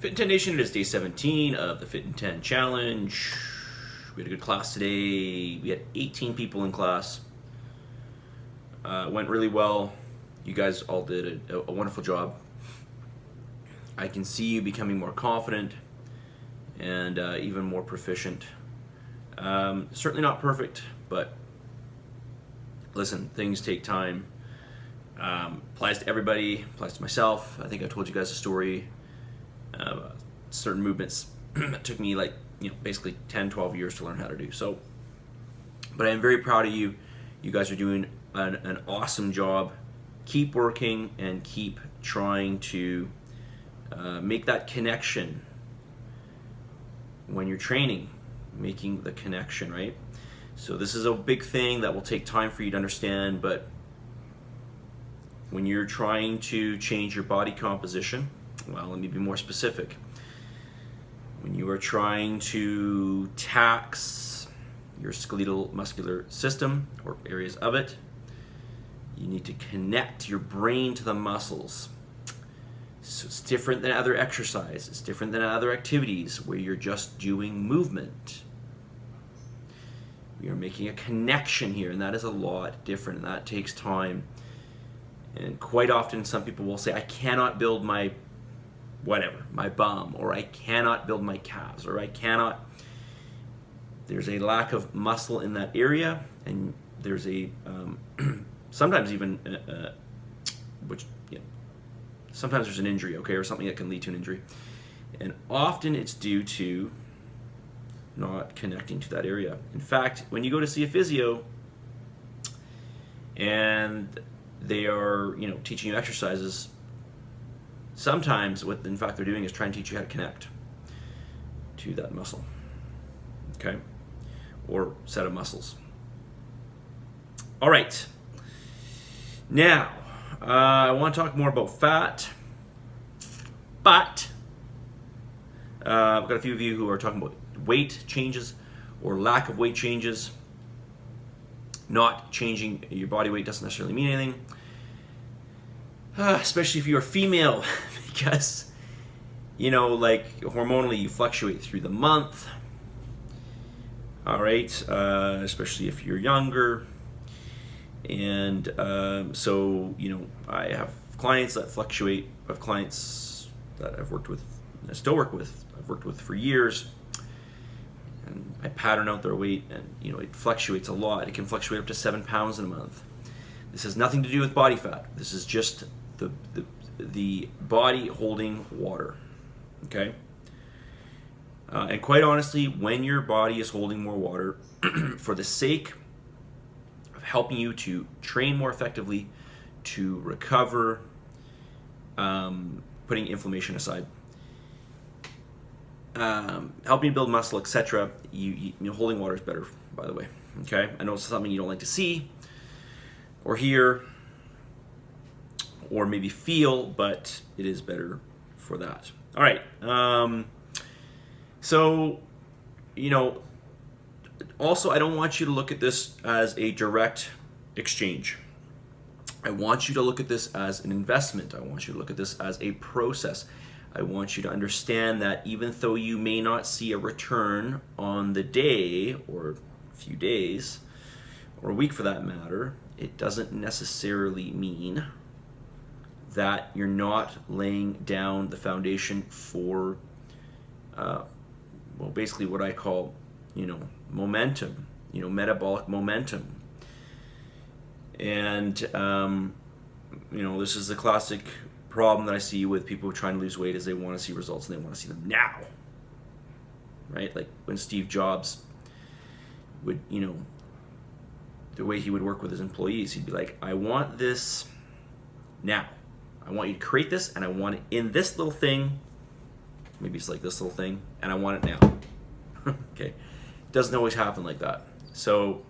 Fit in 10 Nation, it is day 17 of the Fit in 10 Challenge. We had a good class today. We had 18 people in class. Went really well. You guys all did a wonderful job. I can see you becoming more confident and even more proficient. Certainly not perfect, but listen, things take time. Applies to everybody, applies to myself. I think I told you guys a story. Certain movements took me basically 10, 12 years to learn how to do. So, but I'm very proud of you. You guys are doing an awesome job. Keep working and keep trying to make that connection when you're training, making the connection, right? So this is a big thing that will take time for you to understand, but when you're trying to change your body composition, well, let me be more specific. When you are trying to tax your skeletal muscular system or areas of it, you need to connect your brain to the muscles. So it's different than other exercise. It's different than other activities where you're just doing movement. You're making a connection here, and that is a lot different, and that takes time. And quite often some people will say, I cannot build my bum, or I cannot build my calves, or I cannot. There's a lack of muscle in that area, and there's a sometimes even sometimes there's an injury, okay, or something that can lead to an injury, and often it's due to not connecting to that area. In fact, when you go to see a physio and they are teaching you exercises, sometimes what in fact they're doing is trying to teach you how to connect to that muscle, okay, or set of muscles. All right, now I want to talk more about fat, but I've got a few of you who are talking about weight changes or lack of weight changes. Not changing your body weight doesn't necessarily mean anything, especially if you're female, because hormonally you fluctuate through the month. All right, especially if you're younger, and so I have clients that fluctuate. I have clients that I've worked with, I still work with. I've worked with for years. And I pattern out their weight, and it fluctuates a lot. It can fluctuate up to 7 pounds in a month. This has nothing to do with body fat. This is just the body holding water, okay? And quite honestly, when your body is holding more water, for the sake of helping you to train more effectively, to recover, putting inflammation aside, helping you build muscle, etc. You holding water is better, by the way. Okay, I know it's something you don't like to see or hear or maybe feel, but it is better for that. All right. So also I don't want you to look at this as a direct exchange. I want you to look at this as an investment. I want you to look at this as a process. I want you to understand that even though you may not see a return on the day or a few days or a week for that matter, it doesn't necessarily mean that you're not laying down the foundation for basically what I call momentum, metabolic momentum. And this is the classic problem that I see with people who are trying to lose weight is they want to see results and they want to see them now, right? Like when Steve Jobs would, the way he would work with his employees, he'd be like, I want this now. I want you to create this, and I want it in this little thing. Maybe it's like this little thing, and I want it now. Okay, it doesn't always happen like that. So,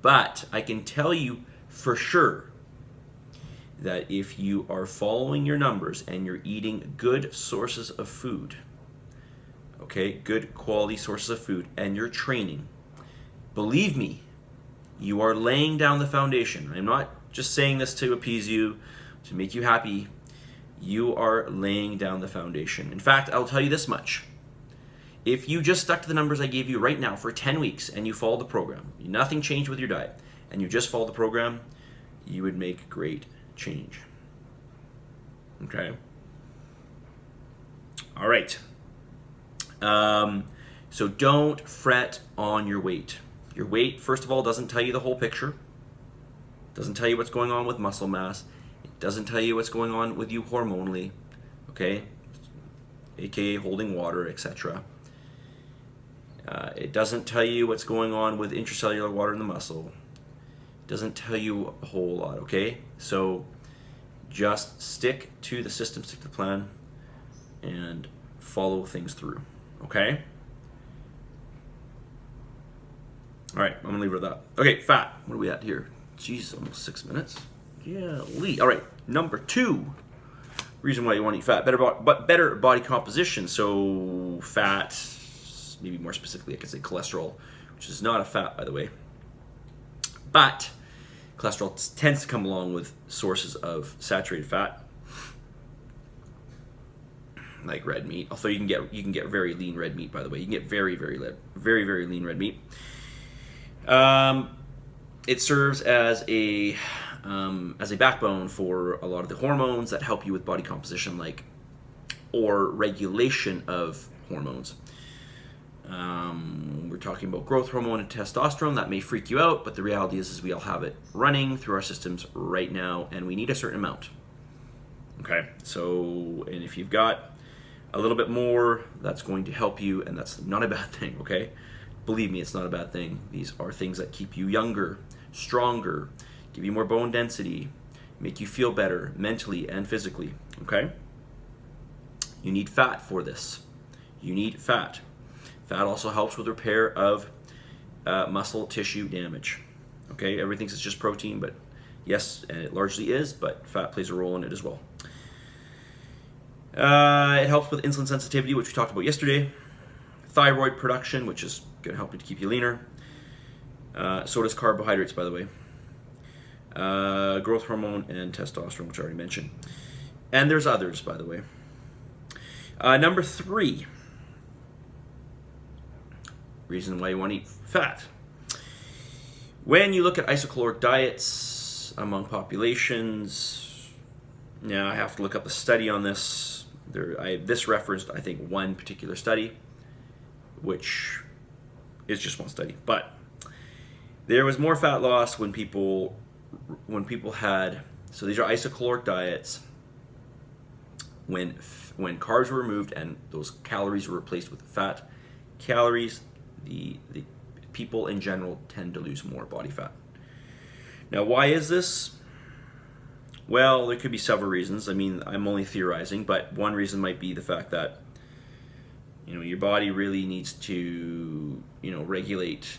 but I can tell you for sure that if you are following your numbers and you're eating good sources of food, okay, good quality sources of food, and you're training, believe me, you are laying down the foundation. I'm not just saying this to appease you, to make you happy. you are laying down the foundation. In fact, I'll tell you this much. If you just stuck to the numbers I gave you right now for 10 weeks and you followed the program, nothing changed with your diet, and you just followed the program, you would make great change. Okay? All right. So don't fret on your weight. Your weight, first of all, doesn't tell you the whole picture. Doesn't tell you what's going on with muscle mass. It doesn't tell you what's going on with you hormonally, okay? AKA holding water, etc. It doesn't tell you what's going on with intracellular water in the muscle. It doesn't tell you a whole lot, okay? So just stick to the system, stick to the plan, and follow things through, okay? All right, I'm gonna leave it at that. Okay, fat, what are we at here? Jeez, almost 6 minutes. Yeah, all right, number 2. Reason why you want to eat fat, better body composition. So fat, maybe more specifically, I could say cholesterol, which is not a fat, by the way. But cholesterol tends to come along with sources of saturated fat, like red meat. Although you can get very lean red meat, by the way. You can get very lean red meat. It serves as a backbone for a lot of the hormones that help you with body composition, or regulation of hormones. We're talking about growth hormone and testosterone. That may freak you out, but the reality is we all have it running through our systems right now, and we need a certain amount. Okay, so, and if you've got a little bit more, that's going to help you, and that's not a bad thing, okay? Believe me, it's not a bad thing. These are things that keep you younger, stronger, give you more bone density, make you feel better mentally and physically, okay? You need fat for this. You need fat. Fat also helps with repair of muscle tissue damage, okay? Everyone thinks it's just protein, but yes, and it largely is, but fat plays a role in it as well. It helps with insulin sensitivity, which we talked about yesterday. Thyroid production, which is going to help you to keep you leaner. So does carbohydrates, by the way. Growth hormone and testosterone, which I already mentioned. And there's others, by the way. Number 3, reason why you want to eat fat. When you look at isocaloric diets among populations, now I have to look up a study on this. This referenced, I think, one particular study, which is just one study, but there was more fat loss when people had, so these are isocaloric diets, when carbs were removed and those calories were replaced with fat calories, the people in general tend to lose more body fat. Now, why is this? Well, there could be several reasons. I mean, I'm only theorizing, but one reason might be the fact that your body really needs to regulate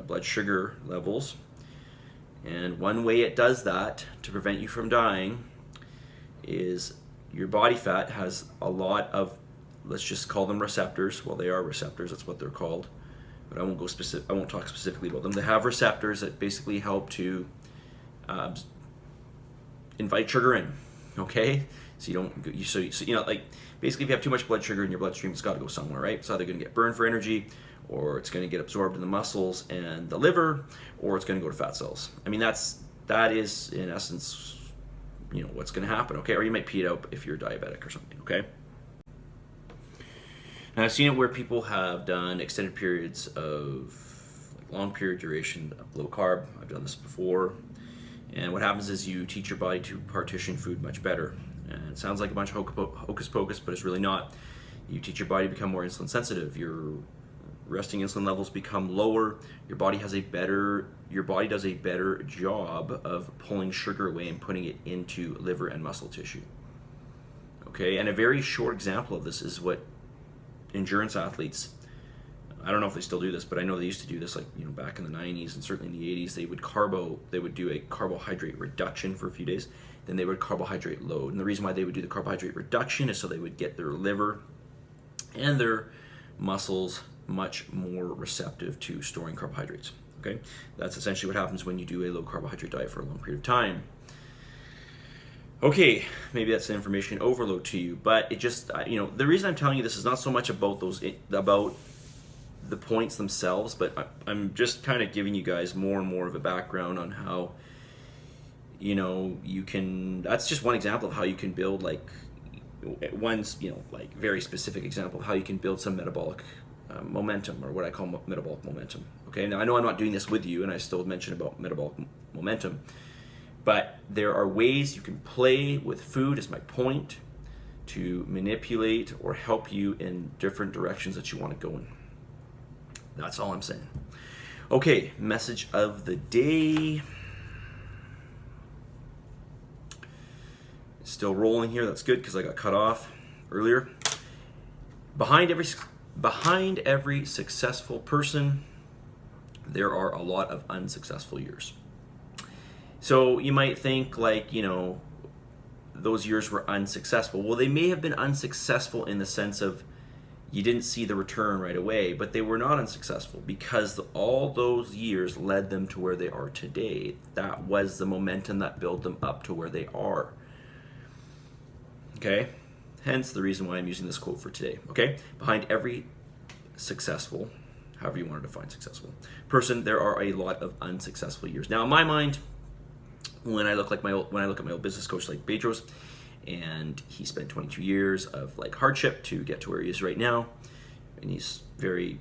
blood sugar levels, and one way it does that to prevent you from dying is your body fat has a lot of, let's just call them receptors. Well, they are receptors, that's what they're called, but I won't talk specifically about them. They have receptors that basically help to invite sugar in, okay? So basically if you have too much blood sugar in your bloodstream, it's got to go somewhere, right? It's either going to get burned for energy, or it's going to get absorbed in the muscles and the liver, or it's going to go to fat cells. I mean, that is in essence, what's going to happen, okay? Or you might pee it out if you're diabetic or something, okay? Now, I've seen it where people have done extended periods of long period duration of low carb. I've done this before. And what happens is you teach your body to partition food much better. And it sounds like a bunch of hocus pocus, but it's really not. You teach your body to become more insulin sensitive. Your resting insulin levels become lower. Your body does a better job of pulling sugar away and putting it into liver and muscle tissue. Okay, and a very short example of this is what endurance athletes, I don't know if they still do this, but I know they used to do this back in the 90s and certainly in the 80s. They would do a carbohydrate reduction for a few days, then they would carbohydrate load. And the reason why they would do the carbohydrate reduction is so they would get their liver and their muscles much more receptive to storing carbohydrates. Okay, that's essentially what happens when you do a low carbohydrate diet for a long period of time. Okay, maybe that's an information overload to you, but it just, the reason I'm telling you this is not so much about about the points themselves, but I'm just kind of giving you guys more and more of a background on how, you can, that's just one example of how you can build, like, like very specific example of how you can build some metabolic momentum, or what I call metabolic momentum. Okay, now I know I'm not doing this with you, and I still mention about metabolic momentum, but there are ways you can play with food, is my point, to manipulate or help you in different directions that you want to go in. That's all I'm saying. Okay, message of the day. Still rolling here. That's good because I got cut off earlier. Behind every successful person, there are a lot of unsuccessful years. So you might think, like, those years were unsuccessful. Well, they may have been unsuccessful in the sense of you didn't see the return right away, but they were not unsuccessful because all those years led them to where they are today. That was the momentum that built them up to where they are. Okay? Hence the reason why I'm using this quote for today. Okay? Behind every successful, however you want to define successful, person, there are a lot of unsuccessful years. Now, in my mind, when I look at my old business coach like Bedros, and he spent 22 years of like hardship to get to where he is right now, and he's very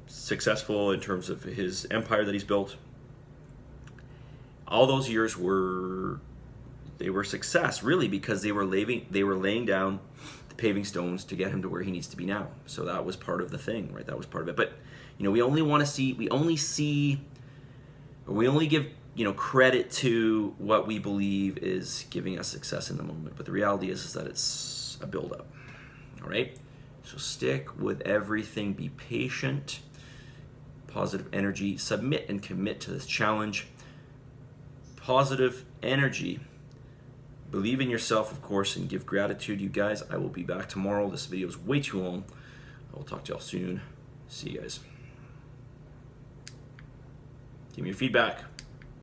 successful in terms of his empire that he's built. All those years were success, really, because they were laying down the paving stones to get him to where he needs to be now. So that was part of the thing, right? That was part of it. But we only give credit to what we believe is giving us success in the moment. But the reality is that it's a buildup. All right? So stick with everything. Be patient. Positive energy. Submit and commit to this challenge. Positive energy. Believe in yourself, of course, and give gratitude, you guys. I will be back tomorrow. This video is way too long. I will talk to y'all soon. See you guys. Give me your feedback.